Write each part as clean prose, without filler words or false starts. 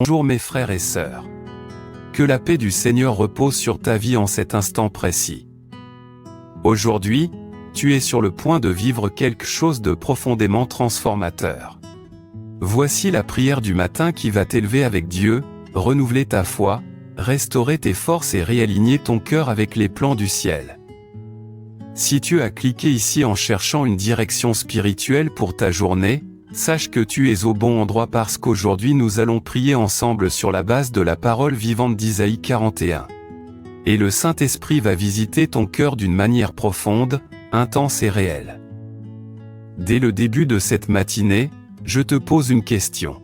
Bonjour mes frères et sœurs. Que la paix du Seigneur repose sur ta vie en cet instant précis. Aujourd'hui, tu es sur le point de vivre quelque chose de profondément transformateur. Voici la prière du matin qui va t'élever avec Dieu, renouveler ta foi, restaurer tes forces et réaligner ton cœur avec les plans du ciel. Si tu as cliqué ici en cherchant une direction spirituelle pour ta journée, sache que tu es au bon endroit parce qu'aujourd'hui nous allons prier ensemble sur la base de la parole vivante d'Isaïe 41. Et le Saint-Esprit va visiter ton cœur d'une manière profonde, intense et réelle. Dès le début de cette matinée, je te pose une question.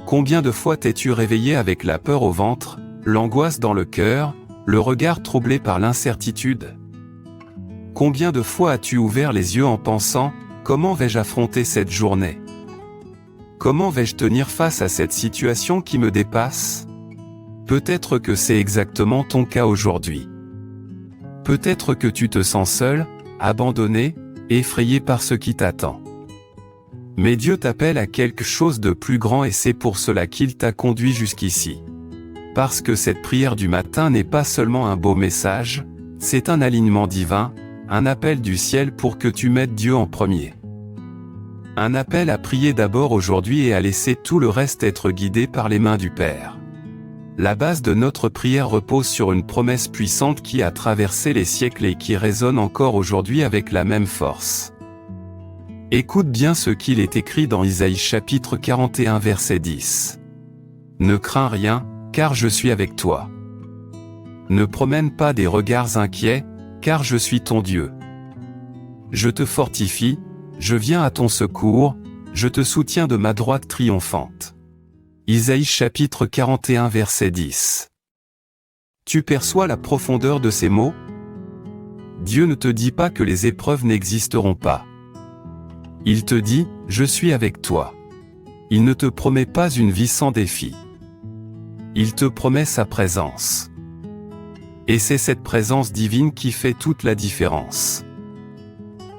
Combien de fois t'es-tu réveillé avec la peur au ventre, l'angoisse dans le cœur, le regard troublé par l'incertitude? Combien de fois as-tu ouvert les yeux en pensant « Comment vais-je affronter cette journée? Comment vais-je tenir face à cette situation qui me dépasse ?» Peut-être que c'est exactement ton cas aujourd'hui. Peut-être que tu te sens seul, abandonné, effrayé par ce qui t'attend. Mais Dieu t'appelle à quelque chose de plus grand et c'est pour cela qu'il t'a conduit jusqu'ici. Parce que cette prière du matin n'est pas seulement un beau message, c'est un alignement divin, un appel du ciel pour que tu mettes Dieu en premier. Un appel à prier d'abord aujourd'hui et à laisser tout le reste être guidé par les mains du Père. La base de notre prière repose sur une promesse puissante qui a traversé les siècles et qui résonne encore aujourd'hui avec la même force. Écoute bien ce qu'il est écrit dans Isaïe chapitre 41 verset 10. Ne crains rien, car je suis avec toi. Ne promène pas des regards inquiets, car je suis ton Dieu. Je te fortifie, je viens à ton secours, je te soutiens de ma droite triomphante. Isaïe chapitre 41 verset 10. Tu perçois la profondeur de ces mots? Dieu ne te dit pas que les épreuves n'existeront pas. Il te dit, je suis avec toi. Il ne te promet pas une vie sans défi. Il te promet sa présence. Et c'est cette présence divine qui fait toute la différence.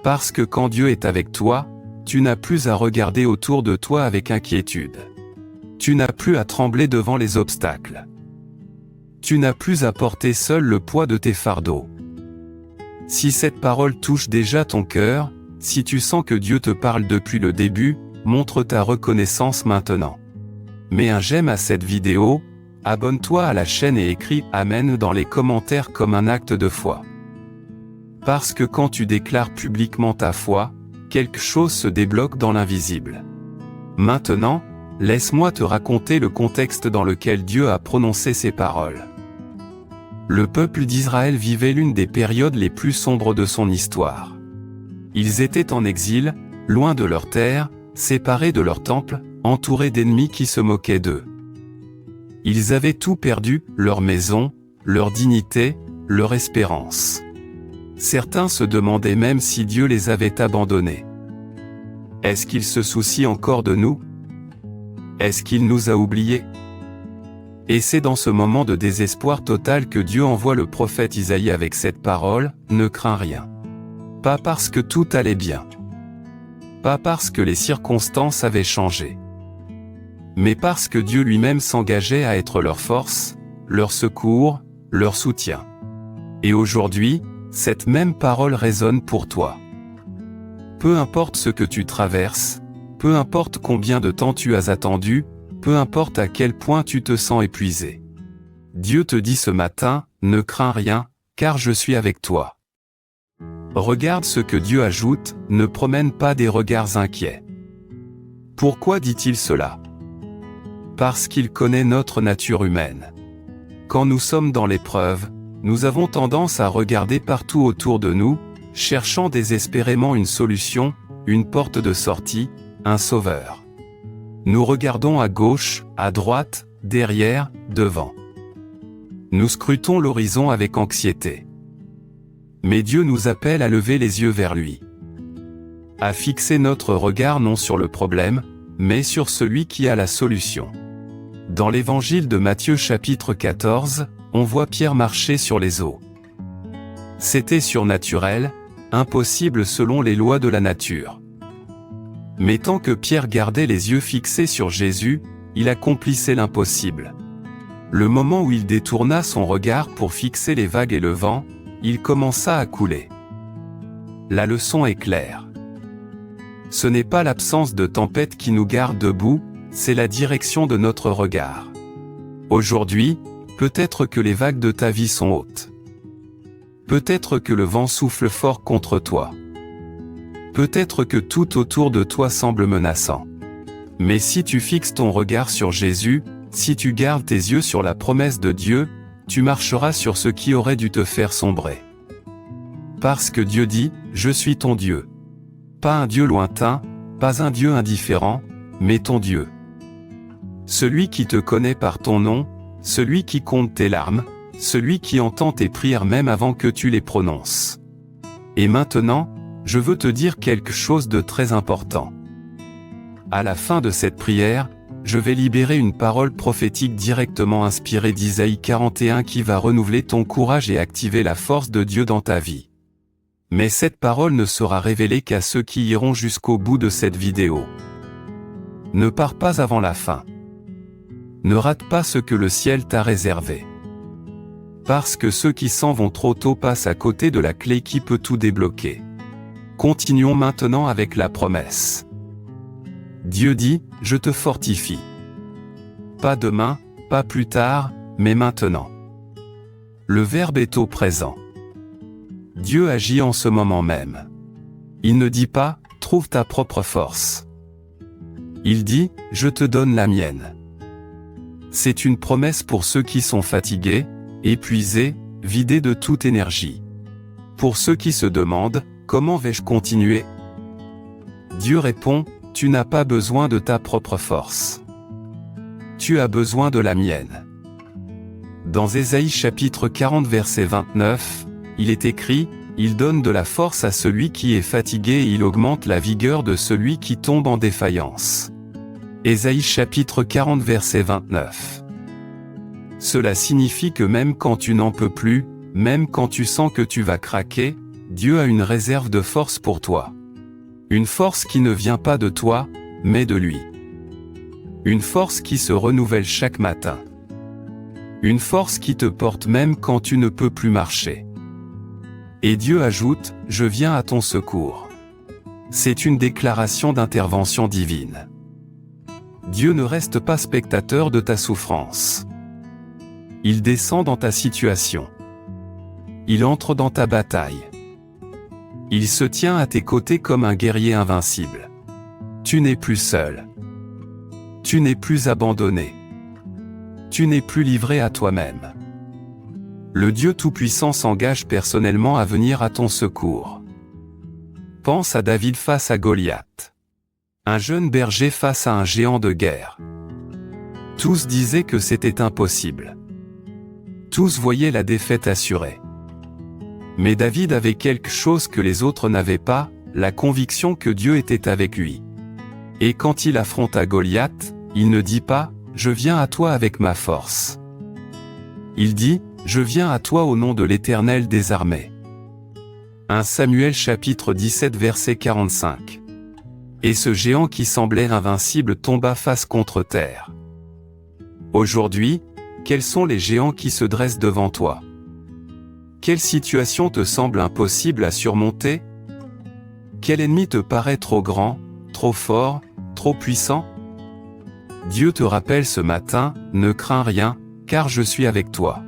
Parce que quand Dieu est avec toi, tu n'as plus à regarder autour de toi avec inquiétude. Tu n'as plus à trembler devant les obstacles. Tu n'as plus à porter seul le poids de tes fardeaux. Si cette parole touche déjà ton cœur, si tu sens que Dieu te parle depuis le début, montre ta reconnaissance maintenant. Mets un j'aime à cette vidéo, abonne-toi à la chaîne et écris « Amen » dans les commentaires comme un acte de foi. Parce que quand tu déclares publiquement ta foi, quelque chose se débloque dans l'invisible. Maintenant, laisse-moi te raconter le contexte dans lequel Dieu a prononcé ces paroles. Le peuple d'Israël vivait l'une des périodes les plus sombres de son histoire. Ils étaient en exil, loin de leur terre, séparés de leur temple, entourés d'ennemis qui se moquaient d'eux. Ils avaient tout perdu, leur maison, leur dignité, leur espérance. Certains se demandaient même si Dieu les avait abandonnés. Est-ce qu'il se soucie encore de nous? Est-ce qu'il nous a oubliés? Et c'est dans ce moment de désespoir total que Dieu envoie le prophète Isaïe avec cette parole, « Ne crains rien ». Pas parce que tout allait bien. Pas parce que les circonstances avaient changé. Mais parce que Dieu lui-même s'engageait à être leur force, leur secours, leur soutien. Et aujourd'hui, cette même parole résonne pour toi. Peu importe ce que tu traverses, peu importe combien de temps tu as attendu, peu importe à quel point tu te sens épuisé. Dieu te dit ce matin, ne crains rien, car je suis avec toi. Regarde ce que Dieu ajoute, ne promène pas des regards inquiets. Pourquoi dit-il cela? Parce qu'il connaît notre nature humaine. Quand nous sommes dans l'épreuve, nous avons tendance à regarder partout autour de nous, cherchant désespérément une solution, une porte de sortie, un sauveur. Nous regardons à gauche, à droite, derrière, devant. Nous scrutons l'horizon avec anxiété. Mais Dieu nous appelle à lever les yeux vers lui. À fixer notre regard non sur le problème, mais sur celui qui a la solution. Dans l'évangile de Matthieu chapitre 14, on voit Pierre marcher sur les eaux. C'était surnaturel, impossible selon les lois de la nature. Mais tant que Pierre gardait les yeux fixés sur Jésus, il accomplissait l'impossible. Le moment où il détourna son regard pour fixer les vagues et le vent, il commença à couler. La leçon est claire. Ce n'est pas l'absence de tempête qui nous garde debout, c'est la direction de notre regard. Aujourd'hui, peut-être que les vagues de ta vie sont hautes. Peut-être que le vent souffle fort contre toi. Peut-être que tout autour de toi semble menaçant. Mais si tu fixes ton regard sur Jésus, si tu gardes tes yeux sur la promesse de Dieu, tu marcheras sur ce qui aurait dû te faire sombrer. Parce que Dieu dit, « Je suis ton Dieu ». Pas un Dieu lointain, pas un Dieu indifférent, mais ton Dieu. Celui qui te connaît par ton nom, celui qui compte tes larmes, celui qui entend tes prières même avant que tu les prononces. Et maintenant, je veux te dire quelque chose de très important. À la fin de cette prière, je vais libérer une parole prophétique directement inspirée d'Isaïe 41 qui va renouveler ton courage et activer la force de Dieu dans ta vie. Mais cette parole ne sera révélée qu'à ceux qui iront jusqu'au bout de cette vidéo. Ne pars pas avant la fin. Ne rate pas ce que le ciel t'a réservé. Parce que ceux qui s'en vont trop tôt passent à côté de la clé qui peut tout débloquer. Continuons maintenant avec la promesse. Dieu dit, « Je te fortifie. » Pas demain, pas plus tard, mais maintenant. Le verbe est au présent. Dieu agit en ce moment même. Il ne dit pas, « Trouve ta propre force. » Il dit, « Je te donne la mienne. » C'est une promesse pour ceux qui sont fatigués, épuisés, vidés de toute énergie. Pour ceux qui se demandent, « Comment vais-je continuer ?» Dieu répond, « Tu n'as pas besoin de ta propre force. Tu as besoin de la mienne. » Dans Ésaïe chapitre 40 verset 29, il est écrit, « Il donne de la force à celui qui est fatigué et il augmente la vigueur de celui qui tombe en défaillance. » Ésaïe chapitre 40 verset 29. Cela signifie que même quand tu n'en peux plus, même quand tu sens que tu vas craquer, Dieu a une réserve de force pour toi. Une force qui ne vient pas de toi, mais de lui. Une force qui se renouvelle chaque matin. Une force qui te porte même quand tu ne peux plus marcher. Et Dieu ajoute, « Je viens à ton secours. » C'est une déclaration d'intervention divine. Dieu ne reste pas spectateur de ta souffrance. Il descend dans ta situation. Il entre dans ta bataille. Il se tient à tes côtés comme un guerrier invincible. Tu n'es plus seul. Tu n'es plus abandonné. Tu n'es plus livré à toi-même. Le Dieu Tout-Puissant s'engage personnellement à venir à ton secours. Pense à David face à Goliath. Un jeune berger face à un géant de guerre. Tous disaient que c'était impossible. Tous voyaient la défaite assurée. Mais David avait quelque chose que les autres n'avaient pas, la conviction que Dieu était avec lui. Et quand il affronta Goliath, il ne dit pas, « Je viens à toi avec ma force ». Il dit, « Je viens à toi au nom de l'Éternel des armées ». 1 Samuel chapitre 17 verset 45. Et ce géant qui semblait invincible tomba face contre terre. Aujourd'hui, quels sont les géants qui se dressent devant toi? Quelle situation te semble impossible à surmonter? Quel ennemi te paraît trop grand, trop fort, trop puissant? Dieu te rappelle ce matin, ne crains rien, car je suis avec toi.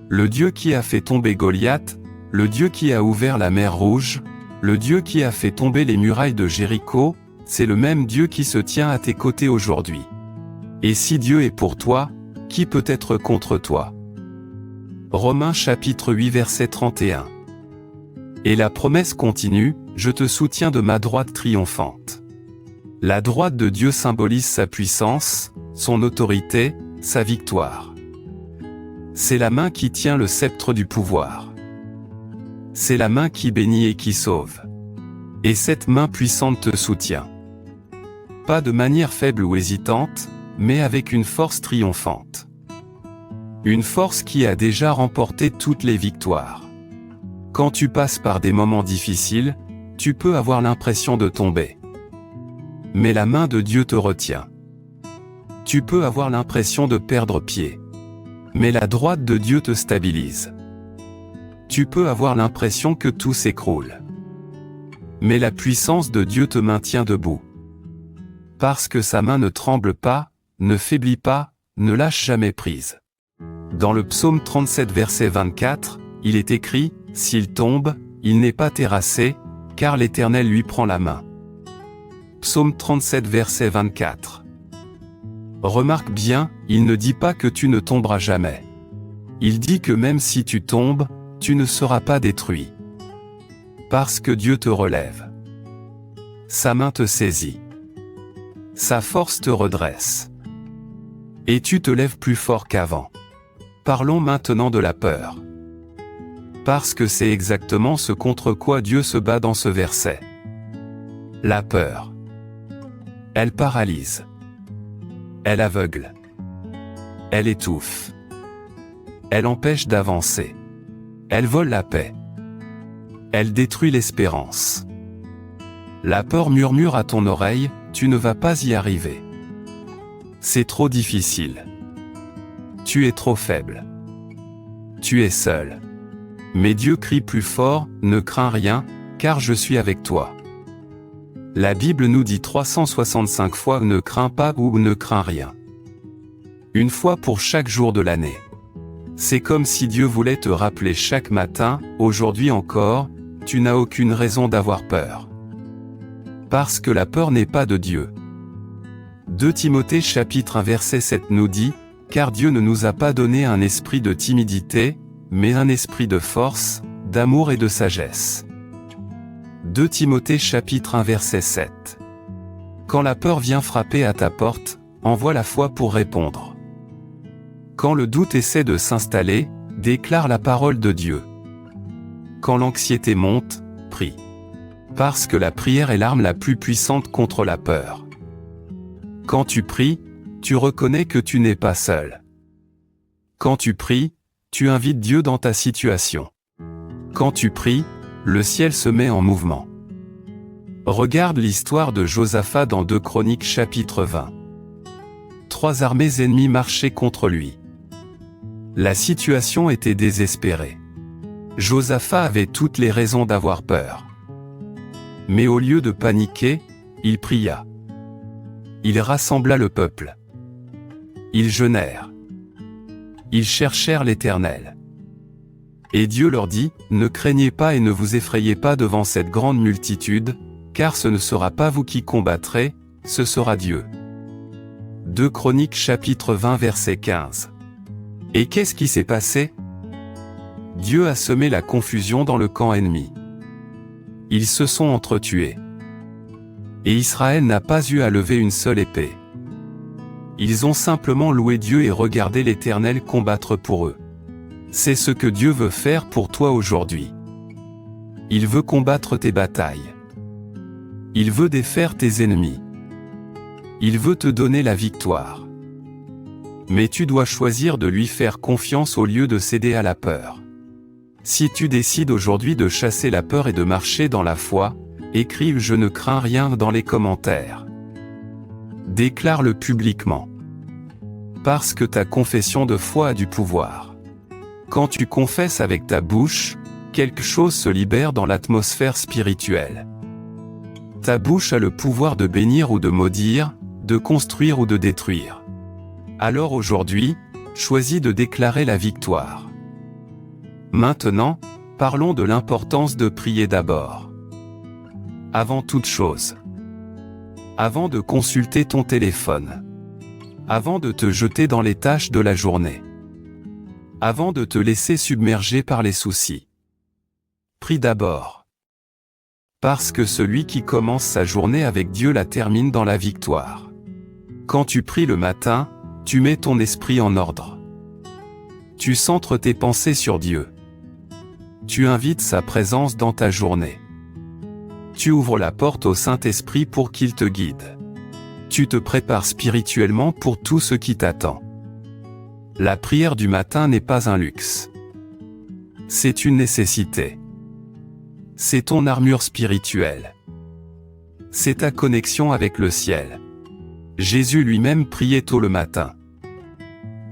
Le Dieu qui a fait tomber Goliath, le Dieu qui a ouvert la mer Rouge, le Dieu qui a fait tomber les murailles de Jéricho, c'est le même Dieu qui se tient à tes côtés aujourd'hui. Et si Dieu est pour toi, qui peut être contre toi? Romains chapitre 8 verset 31. Et la promesse continue, je te soutiens de ma droite triomphante. La droite de Dieu symbolise sa puissance, son autorité, sa victoire. C'est la main qui tient le sceptre du pouvoir. C'est la main qui bénit et qui sauve. Et cette main puissante te soutient. Pas de manière faible ou hésitante, mais avec une force triomphante. Une force qui a déjà remporté toutes les victoires. Quand tu passes par des moments difficiles, tu peux avoir l'impression de tomber. Mais la main de Dieu te retient. Tu peux avoir l'impression de perdre pied. Mais la droite de Dieu te stabilise. Tu peux avoir l'impression que tout s'écroule. Mais la puissance de Dieu te maintient debout. Parce que sa main ne tremble pas, ne faiblit pas, ne lâche jamais prise. Dans le psaume 37 verset 24, il est écrit, « S'il tombe, il n'est pas terrassé, car l'Éternel lui prend la main. » Psaume 37 verset 24. Remarque bien, il ne dit pas que tu ne tomberas jamais. Il dit que même si tu tombes, tu ne seras pas détruit. Parce que Dieu te relève. Sa main te saisit. Sa force te redresse. Et tu te lèves plus fort qu'avant. Parlons maintenant de la peur. Parce que c'est exactement ce contre quoi Dieu se bat dans ce verset. La peur. Elle paralyse. Elle aveugle. Elle étouffe. Elle empêche d'avancer. Elle vole la paix. Elle détruit l'espérance. La peur murmure à ton oreille, tu ne vas pas y arriver. C'est trop difficile. Tu es trop faible. Tu es seul. Mais Dieu crie plus fort, ne crains rien, car je suis avec toi. La Bible nous dit 365 fois ne crains pas ou ne crains rien. Une fois pour chaque jour de l'année. C'est comme si Dieu voulait te rappeler chaque matin, aujourd'hui encore, tu n'as aucune raison d'avoir peur. Parce que la peur n'est pas de Dieu. 2 Timothée chapitre 1 verset 7 nous dit, « Car Dieu ne nous a pas donné un esprit de timidité, mais un esprit de force, d'amour et de sagesse. » 2 Timothée chapitre 1 verset 7. Quand la peur vient frapper à ta porte, envoie la foi pour répondre. Quand le doute essaie de s'installer, déclare la parole de Dieu. Quand l'anxiété monte, prie. Parce que la prière est l'arme la plus puissante contre la peur. Quand tu pries, tu reconnais que tu n'es pas seul. Quand tu pries, tu invites Dieu dans ta situation. Quand tu pries, le ciel se met en mouvement. Regarde l'histoire de Josaphat dans 2 Chroniques chapitre 20. 3 armées ennemies marchaient contre lui. La situation était désespérée. Josaphat avait toutes les raisons d'avoir peur. Mais au lieu de paniquer, il pria. Il rassembla le peuple. Ils jeûnèrent. Ils cherchèrent l'Éternel. Et Dieu leur dit, « Ne craignez pas et ne vous effrayez pas devant cette grande multitude, car ce ne sera pas vous qui combattrez, ce sera Dieu. » 2 Chroniques chapitre 20 verset 15. Et qu'est-ce qui s'est passé? Dieu a semé la confusion dans le camp ennemi. Ils se sont entretués. Et Israël n'a pas eu à lever une seule épée. Ils ont simplement loué Dieu et regardé l'Éternel combattre pour eux. C'est ce que Dieu veut faire pour toi aujourd'hui. Il veut combattre tes batailles. Il veut défaire tes ennemis. Il veut te donner la victoire. Mais tu dois choisir de lui faire confiance au lieu de céder à la peur. Si tu décides aujourd'hui de chasser la peur et de marcher dans la foi, écrive « Je ne crains rien » dans les commentaires. Déclare-le publiquement. Parce que ta confession de foi a du pouvoir. Quand tu confesses avec ta bouche, quelque chose se libère dans l'atmosphère spirituelle. Ta bouche a le pouvoir de bénir ou de maudire, de construire ou de détruire. Alors aujourd'hui, choisis de déclarer la victoire. Maintenant, parlons de l'importance de prier d'abord. Avant toute chose. Avant de consulter ton téléphone. Avant de te jeter dans les tâches de la journée. Avant de te laisser submerger par les soucis. Prie d'abord. Parce que celui qui commence sa journée avec Dieu la termine dans la victoire. Quand tu pries le matin, tu mets ton esprit en ordre. Tu centres tes pensées sur Dieu. Tu invites sa présence dans ta journée. Tu ouvres la porte au Saint-Esprit pour qu'il te guide. Tu te prépares spirituellement pour tout ce qui t'attend. La prière du matin n'est pas un luxe. C'est une nécessité. C'est ton armure spirituelle. C'est ta connexion avec le ciel. Jésus lui-même priait tôt le matin.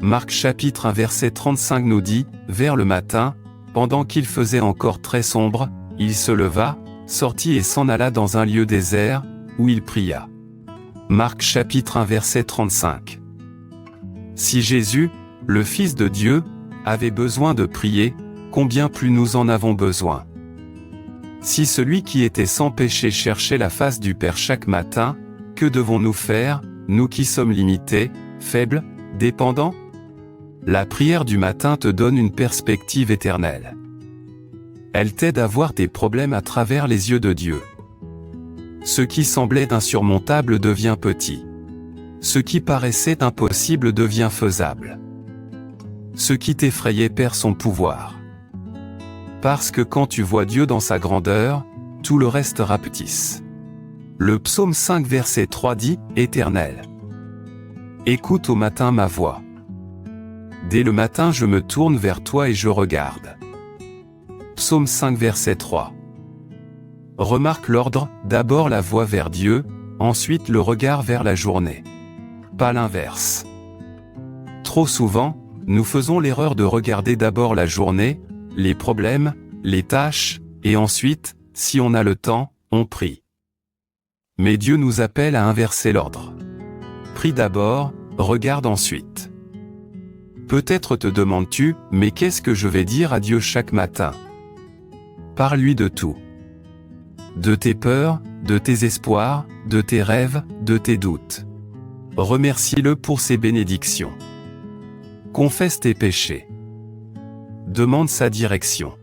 Marc chapitre 1 verset 35 nous dit, « Vers le matin, pendant qu'il faisait encore très sombre, il se leva, sortit et s'en alla dans un lieu désert, où il pria. » Marc chapitre 1 verset 35. Si Jésus, le Fils de Dieu, avait besoin de prier, combien plus nous en avons besoin. Si celui qui était sans péché cherchait la face du Père chaque matin, que devons-nous faire, nous qui sommes limités, faibles, dépendants? La prière du matin te donne une perspective éternelle. Elle t'aide à voir tes problèmes à travers les yeux de Dieu. Ce qui semblait insurmontable devient petit. Ce qui paraissait impossible devient faisable. Ce qui t'effrayait perd son pouvoir. Parce que quand tu vois Dieu dans sa grandeur, tout le reste rapetisse. Le psaume 5 verset 3 dit, « Éternel, écoute au matin ma voix. Dès le matin je me tourne vers toi et je regarde. » Psaume 5 verset 3. Remarque l'ordre, d'abord la voix vers Dieu, ensuite le regard vers la journée. Pas l'inverse. Trop souvent, nous faisons l'erreur de regarder d'abord la journée, les problèmes, les tâches, et ensuite, si on a le temps, on prie. Mais Dieu nous appelle à inverser l'ordre. Prie d'abord, regarde ensuite. Peut-être te demandes-tu, mais qu'est-ce que je vais dire à Dieu chaque matin? Parle-lui de tout. De tes peurs, de tes espoirs, de tes rêves, de tes doutes. Remercie-le pour ses bénédictions. Confesse tes péchés. Demande sa direction.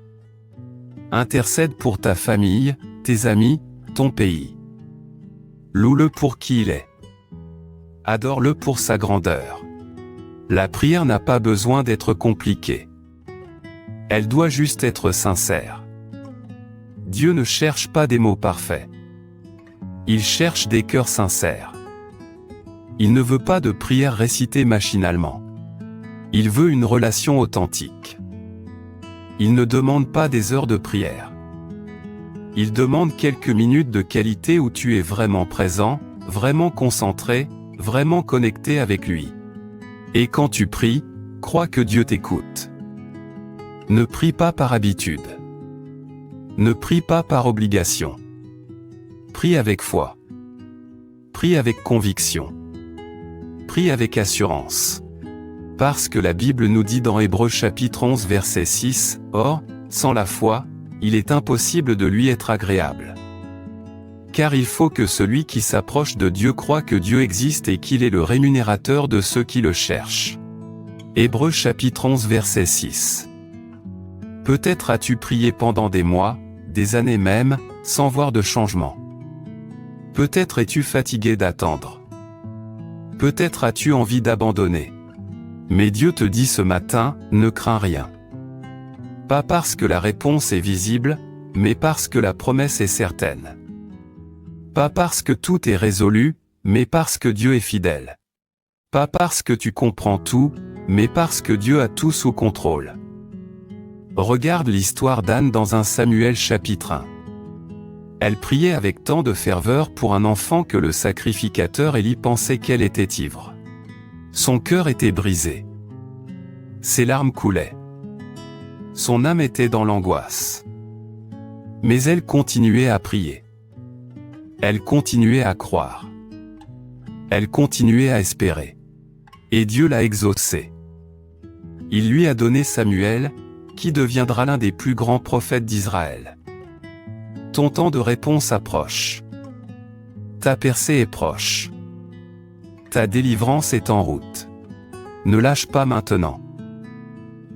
Intercède pour ta famille, tes amis, ton pays. Loue-le pour qui il est. Adore-le pour sa grandeur. La prière n'a pas besoin d'être compliquée. Elle doit juste être sincère. Dieu ne cherche pas des mots parfaits. Il cherche des cœurs sincères. Il ne veut pas de prières récitées machinalement. Il veut une relation authentique. Il ne demande pas des heures de prière. Il demande quelques minutes de qualité où tu es vraiment présent, vraiment concentré, vraiment connecté avec lui. Et quand tu pries, crois que Dieu t'écoute. Ne prie pas par habitude. Ne prie pas par obligation. Prie avec foi. Prie avec conviction. Prie avec assurance. Parce que la Bible nous dit dans Hébreux chapitre 11 verset 6, « Or, sans la foi, il est impossible de lui être agréable. Car il faut que celui qui s'approche de Dieu croie que Dieu existe et qu'il est le rémunérateur de ceux qui le cherchent. » Hébreux chapitre 11 verset 6. Peut-être as-tu prié pendant des mois, des années même, sans voir de changement. Peut-être es-tu fatigué d'attendre. Peut-être as-tu envie d'abandonner. Mais Dieu te dit ce matin, ne crains rien. Pas parce que la réponse est visible, mais parce que la promesse est certaine. Pas parce que tout est résolu, mais parce que Dieu est fidèle. Pas parce que tu comprends tout, mais parce que Dieu a tout sous contrôle. Regarde l'histoire d'Anne dans 1 Samuel chapitre 1. Elle priait avec tant de ferveur pour un enfant que le sacrificateur Élie pensait qu'elle était ivre. Son cœur était brisé. Ses larmes coulaient. Son âme était dans l'angoisse. Mais elle continuait à prier. Elle continuait à croire. Elle continuait à espérer. Et Dieu l'a exaucée. Il lui a donné Samuel, qui deviendra l'un des plus grands prophètes d'Israël. Ton temps de réponse approche. Ta percée est proche. Ta délivrance est en route. Ne lâche pas maintenant.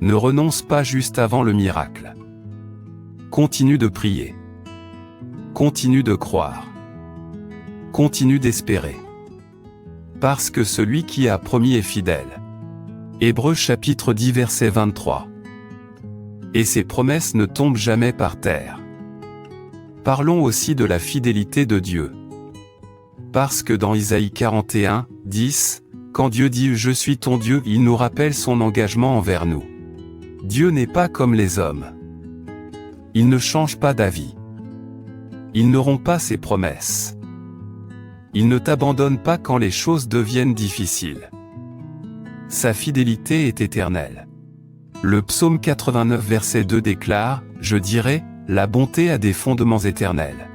Ne renonce pas juste avant le miracle. Continue de prier. Continue de croire. Continue d'espérer. Parce que celui qui a promis est fidèle. Hébreux chapitre 10 verset 23. Et ses promesses ne tombent jamais par terre. Parlons aussi de la fidélité de Dieu. Parce que dans Isaïe 41, 10, quand Dieu dit « Je suis ton Dieu », il nous rappelle son engagement envers nous. Dieu n'est pas comme les hommes. Il ne change pas d'avis. Il ne rompt pas ses promesses. Il ne t'abandonne pas quand les choses deviennent difficiles. Sa fidélité est éternelle. Le psaume 89 verset 2 déclare, « Je dirais, la bonté a des fondements éternels.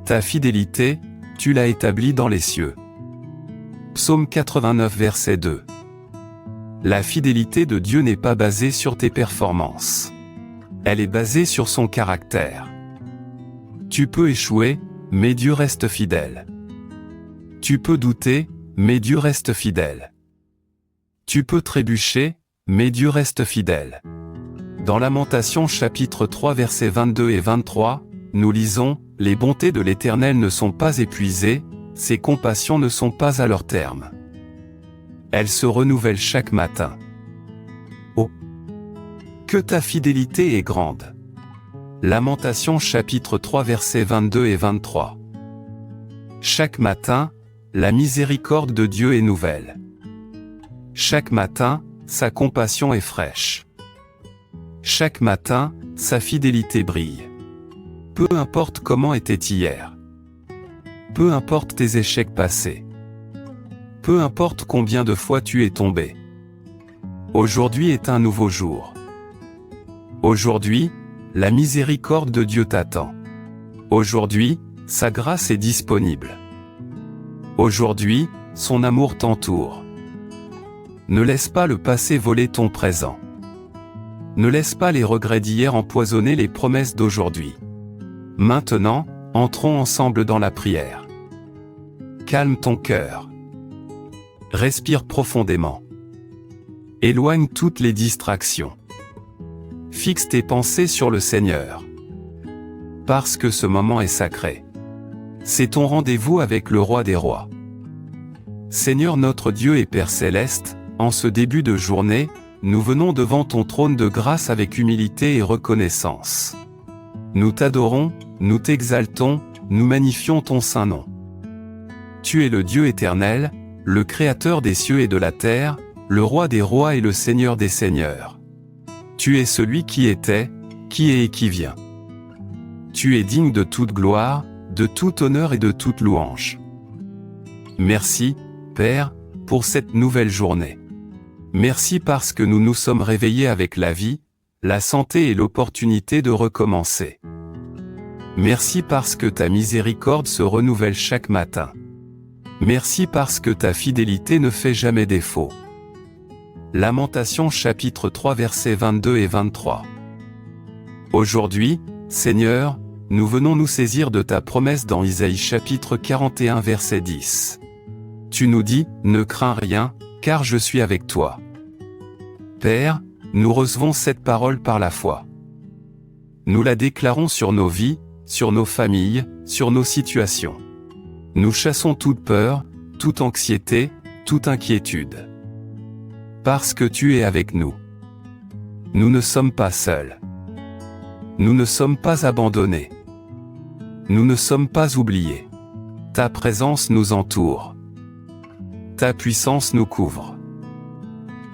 Ta fidélité, tu l'as établie dans les cieux. » Psaume 89 verset 2. La fidélité de Dieu n'est pas basée sur tes performances. Elle est basée sur son caractère. Tu peux échouer, mais Dieu reste fidèle. Tu peux douter, mais Dieu reste fidèle. Tu peux trébucher, mais Dieu reste fidèle. Dans Lamentations chapitre 3 versets 22 et 23, nous lisons, « Les bontés de l'Éternel ne sont pas épuisées, ses compassions ne sont pas à leur terme. Elles se renouvellent chaque matin. » Oh! Que ta fidélité est grande! Lamentations chapitre 3 versets 22 et 23. Chaque matin, la miséricorde de Dieu est nouvelle. Chaque matin, sa compassion est fraîche. Chaque matin, sa fidélité brille. Peu importe comment était hier. Peu importe tes échecs passés. Peu importe combien de fois tu es tombé. Aujourd'hui est un nouveau jour. Aujourd'hui, la miséricorde de Dieu t'attend. Aujourd'hui, sa grâce est disponible. Aujourd'hui, son amour t'entoure. Ne laisse pas le passé voler ton présent. Ne laisse pas les regrets d'hier empoisonner les promesses d'aujourd'hui. Maintenant, entrons ensemble dans la prière. Calme ton cœur. Respire profondément. Éloigne toutes les distractions. Fixe tes pensées sur le Seigneur. Parce que ce moment est sacré. C'est ton rendez-vous avec le Roi des Rois. Seigneur notre Dieu et Père Céleste, en ce début de journée, nous venons devant ton trône de grâce avec humilité et reconnaissance. Nous t'adorons, nous t'exaltons, nous magnifions ton saint nom. Tu es le Dieu éternel, le Créateur des cieux et de la terre, le Roi des rois et le Seigneur des seigneurs. Tu es celui qui était, qui est et qui vient. Tu es digne de toute gloire, de tout honneur et de toute louange. Merci, Père, pour cette nouvelle journée. Merci parce que nous nous sommes réveillés avec la vie, la santé et l'opportunité de recommencer. Merci parce que ta miséricorde se renouvelle chaque matin. Merci parce que ta fidélité ne fait jamais défaut. Lamentations chapitre 3 versets 22 et 23. Aujourd'hui, Seigneur, nous venons nous saisir de ta promesse dans Isaïe chapitre 41 verset 10. Tu nous dis, ne crains rien, car je suis avec toi. Père, nous recevons cette parole par la foi. Nous la déclarons sur nos vies, sur nos familles, sur nos situations. Nous chassons toute peur, toute anxiété, toute inquiétude. Parce que tu es avec nous. Nous ne sommes pas seuls. Nous ne sommes pas abandonnés. Nous ne sommes pas oubliés. Ta présence nous entoure. Ta puissance nous couvre.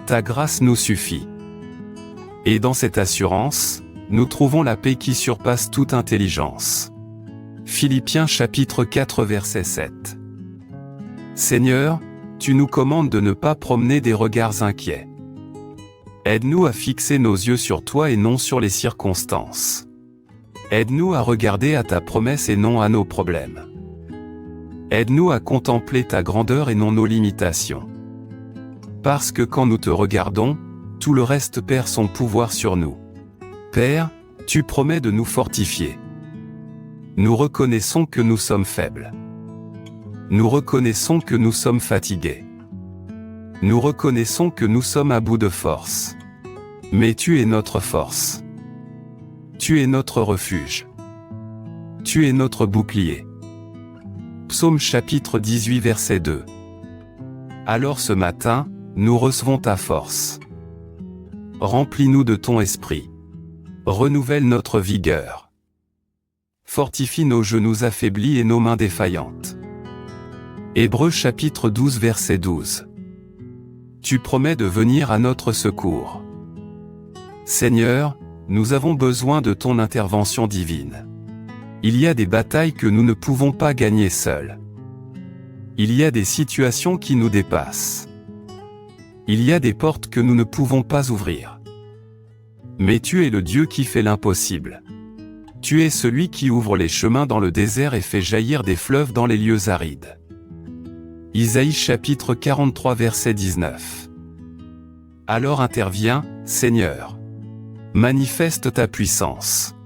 Ta grâce nous suffit. Et dans cette assurance, nous trouvons la paix qui surpasse toute intelligence. Philippiens chapitre 4 verset 7. Seigneur, tu nous commandes de ne pas promener des regards inquiets. Aide-nous à fixer nos yeux sur toi et non sur les circonstances. Aide-nous à regarder à ta promesse et non à nos problèmes. Aide-nous à contempler ta grandeur et non nos limitations. Parce que quand nous te regardons, tout le reste perd son pouvoir sur nous. Père, tu promets de nous fortifier. Nous reconnaissons que nous sommes faibles. Nous reconnaissons que nous sommes fatigués. Nous reconnaissons que nous sommes à bout de force. Mais tu es notre force. Tu es notre refuge. Tu es notre bouclier. Psaume chapitre 18 verset 2. Alors ce matin, nous recevons ta force. Remplis-nous de ton esprit. Renouvelle notre vigueur. Fortifie nos genoux affaiblis et nos mains défaillantes. Hébreux chapitre 12 verset 12. Tu promets de venir à notre secours. Seigneur, nous avons besoin de ton intervention divine. Il y a des batailles que nous ne pouvons pas gagner seuls. Il y a des situations qui nous dépassent. Il y a des portes que nous ne pouvons pas ouvrir. Mais tu es le Dieu qui fait l'impossible. Tu es celui qui ouvre les chemins dans le désert et fait jaillir des fleuves dans les lieux arides. Isaïe chapitre 43 verset 19. Alors interviens, Seigneur. Manifeste ta puissance.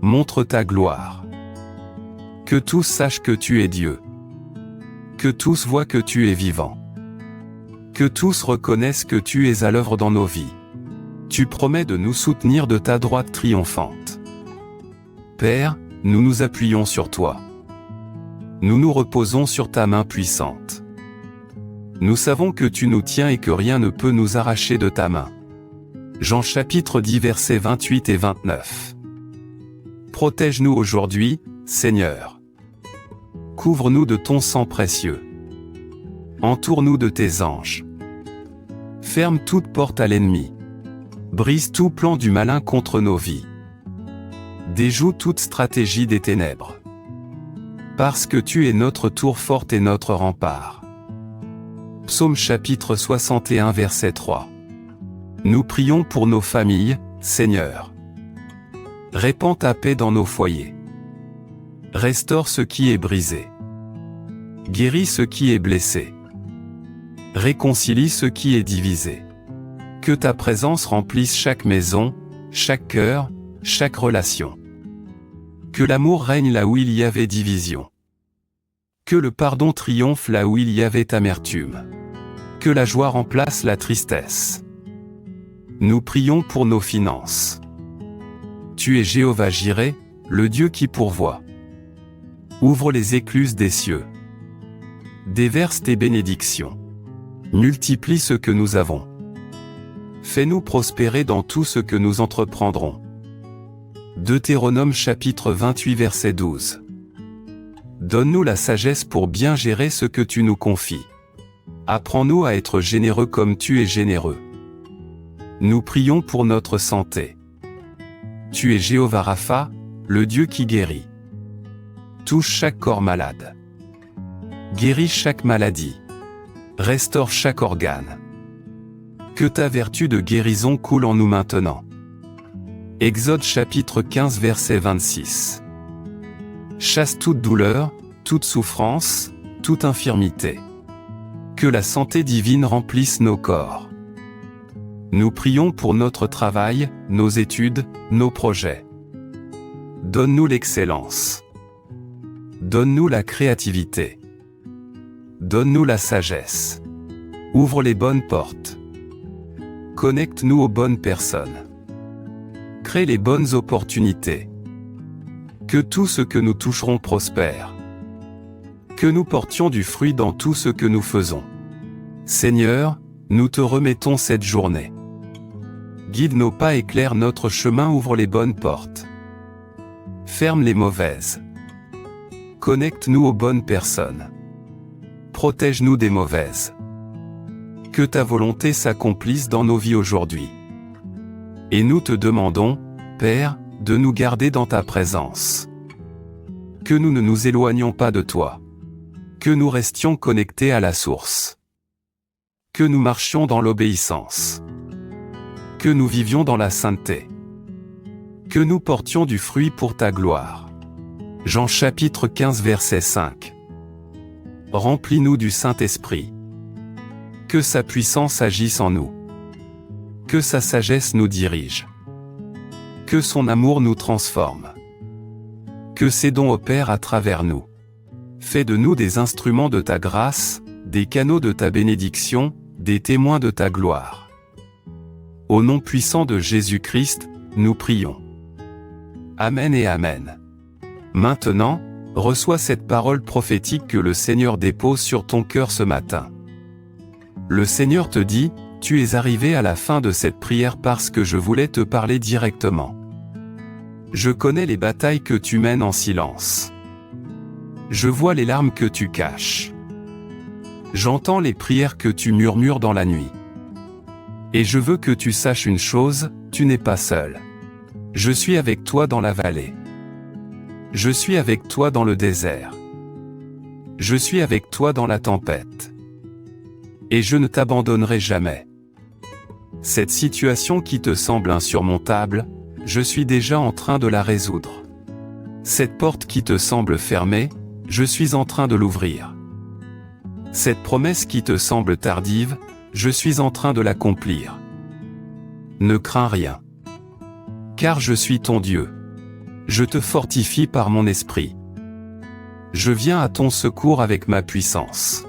Montre ta gloire. Que tous sachent que tu es Dieu. Que tous voient que tu es vivant. Que tous reconnaissent que tu es à l'œuvre dans nos vies. Tu promets de nous soutenir de ta droite triomphante. Père, nous nous appuyons sur toi. Nous nous reposons sur ta main puissante. Nous savons que tu nous tiens et que rien ne peut nous arracher de ta main. Jean chapitre 10 versets 28 et 29. Protège-nous aujourd'hui, Seigneur. Couvre-nous de ton sang précieux. Entoure-nous de tes anges. Ferme toute porte à l'ennemi. Brise tout plan du malin contre nos vies. Déjoue toute stratégie des ténèbres. Parce que tu es notre tour forte et notre rempart. Psaume chapitre 61 verset 3. Nous prions pour nos familles, Seigneur. Répands ta paix dans nos foyers. Restaure ce qui est brisé. Guéris ce qui est blessé. Réconcilie ce qui est divisé. Que ta présence remplisse chaque maison, chaque cœur, chaque relation. Que l'amour règne là où il y avait division. Que le pardon triomphe là où il y avait amertume. Que la joie remplace la tristesse. Nous prions pour nos finances. Tu es Jéhovah Jireh, le Dieu qui pourvoit. Ouvre les écluses des cieux. Déverse tes bénédictions. Multiplie ce que nous avons. Fais-nous prospérer dans tout ce que nous entreprendrons. Deutéronome chapitre 28 verset 12. Donne-nous la sagesse pour bien gérer ce que tu nous confies. Apprends-nous à être généreux comme tu es généreux. Nous prions pour notre santé. Tu es Jéhovah Rapha, le Dieu qui guérit. Touche chaque corps malade. Guéris chaque maladie. Restaure chaque organe. Que ta vertu de guérison coule en nous maintenant. Exode chapitre 15 verset 26. Chasse toute douleur, toute souffrance, toute infirmité. Que la santé divine remplisse nos corps. Nous prions pour notre travail, nos études, nos projets. Donne-nous l'excellence. Donne-nous la créativité. Donne-nous la sagesse. Ouvre les bonnes portes. Connecte-nous aux bonnes personnes. Crée les bonnes opportunités. Que tout ce que nous toucherons prospère. Que nous portions du fruit dans tout ce que nous faisons. Seigneur, nous te remettons cette journée. Guide nos pas, éclaire notre chemin, ouvre les bonnes portes. Ferme les mauvaises. Connecte-nous aux bonnes personnes. Protège-nous des mauvaises. Que ta volonté s'accomplisse dans nos vies aujourd'hui. Et nous te demandons, Père, de nous garder dans ta présence. Que nous ne nous éloignions pas de toi. Que nous restions connectés à la source. Que nous marchions dans l'obéissance. Que nous vivions dans la sainteté. Que nous portions du fruit pour ta gloire. Jean chapitre 15 verset 5. Remplis-nous du Saint-Esprit. Que sa puissance agisse en nous. Que sa sagesse nous dirige. Que son amour nous transforme. Que ses dons opèrent à travers nous. Fais de nous des instruments de ta grâce, des canaux de ta bénédiction, des témoins de ta gloire. Au nom puissant de Jésus-Christ, nous prions. Amen et Amen. Maintenant, reçois cette parole prophétique que le Seigneur dépose sur ton cœur ce matin. Le Seigneur te dit, tu es arrivé à la fin de cette prière parce que je voulais te parler directement. Je connais les batailles que tu mènes en silence. Je vois les larmes que tu caches. J'entends les prières que tu murmures dans la nuit. Et je veux que tu saches une chose, tu n'es pas seul. Je suis avec toi dans la vallée. Je suis avec toi dans le désert. Je suis avec toi dans la tempête. Et je ne t'abandonnerai jamais. Cette situation qui te semble insurmontable, je suis déjà en train de la résoudre. Cette porte qui te semble fermée, je suis en train de l'ouvrir. Cette promesse qui te semble tardive, je suis en train de l'accomplir. Ne crains rien. Car je suis ton Dieu. Je te fortifie par mon esprit. Je viens à ton secours avec ma puissance.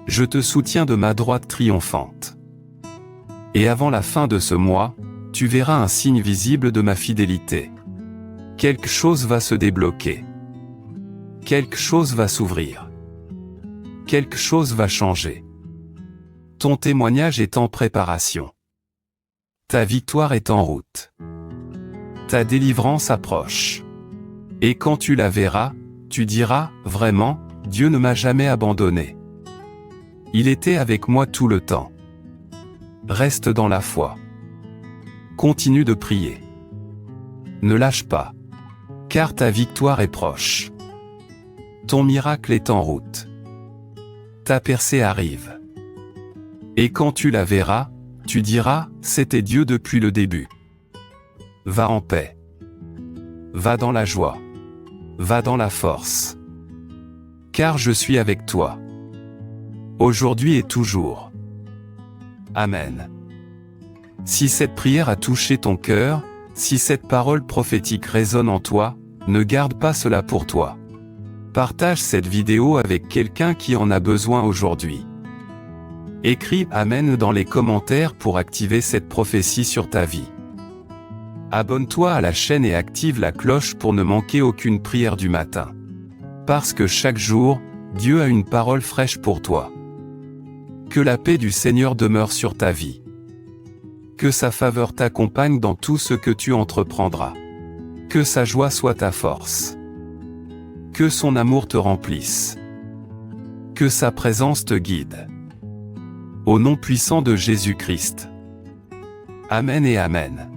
Je te soutiens de ma droite triomphante. Et avant la fin de ce mois, tu verras un signe visible de ma fidélité. Quelque chose va se débloquer. Quelque chose va s'ouvrir. Quelque chose va changer. Ton témoignage est en préparation. Ta victoire est en route. Ta délivrance approche. Et quand tu la verras, tu diras, vraiment, Dieu ne m'a jamais abandonné. Il était avec moi tout le temps. Reste dans la foi. Continue de prier. Ne lâche pas. Car ta victoire est proche. Ton miracle est en route. Ta percée arrive. Et quand tu la verras, tu diras, c'était Dieu depuis le début. Va en paix. Va dans la joie. Va dans la force. Car je suis avec toi. Aujourd'hui et toujours. Amen. Si cette prière a touché ton cœur, si cette parole prophétique résonne en toi, ne garde pas cela pour toi. Partage cette vidéo avec quelqu'un qui en a besoin aujourd'hui. Écris Amen dans les commentaires pour activer cette prophétie sur ta vie. Abonne-toi à la chaîne et active la cloche pour ne manquer aucune prière du matin. Parce que chaque jour, Dieu a une parole fraîche pour toi. Que la paix du Seigneur demeure sur ta vie. Que sa faveur t'accompagne dans tout ce que tu entreprendras. Que sa joie soit ta force. Que son amour te remplisse. Que sa présence te guide. Au nom puissant de Jésus-Christ. Amen et Amen.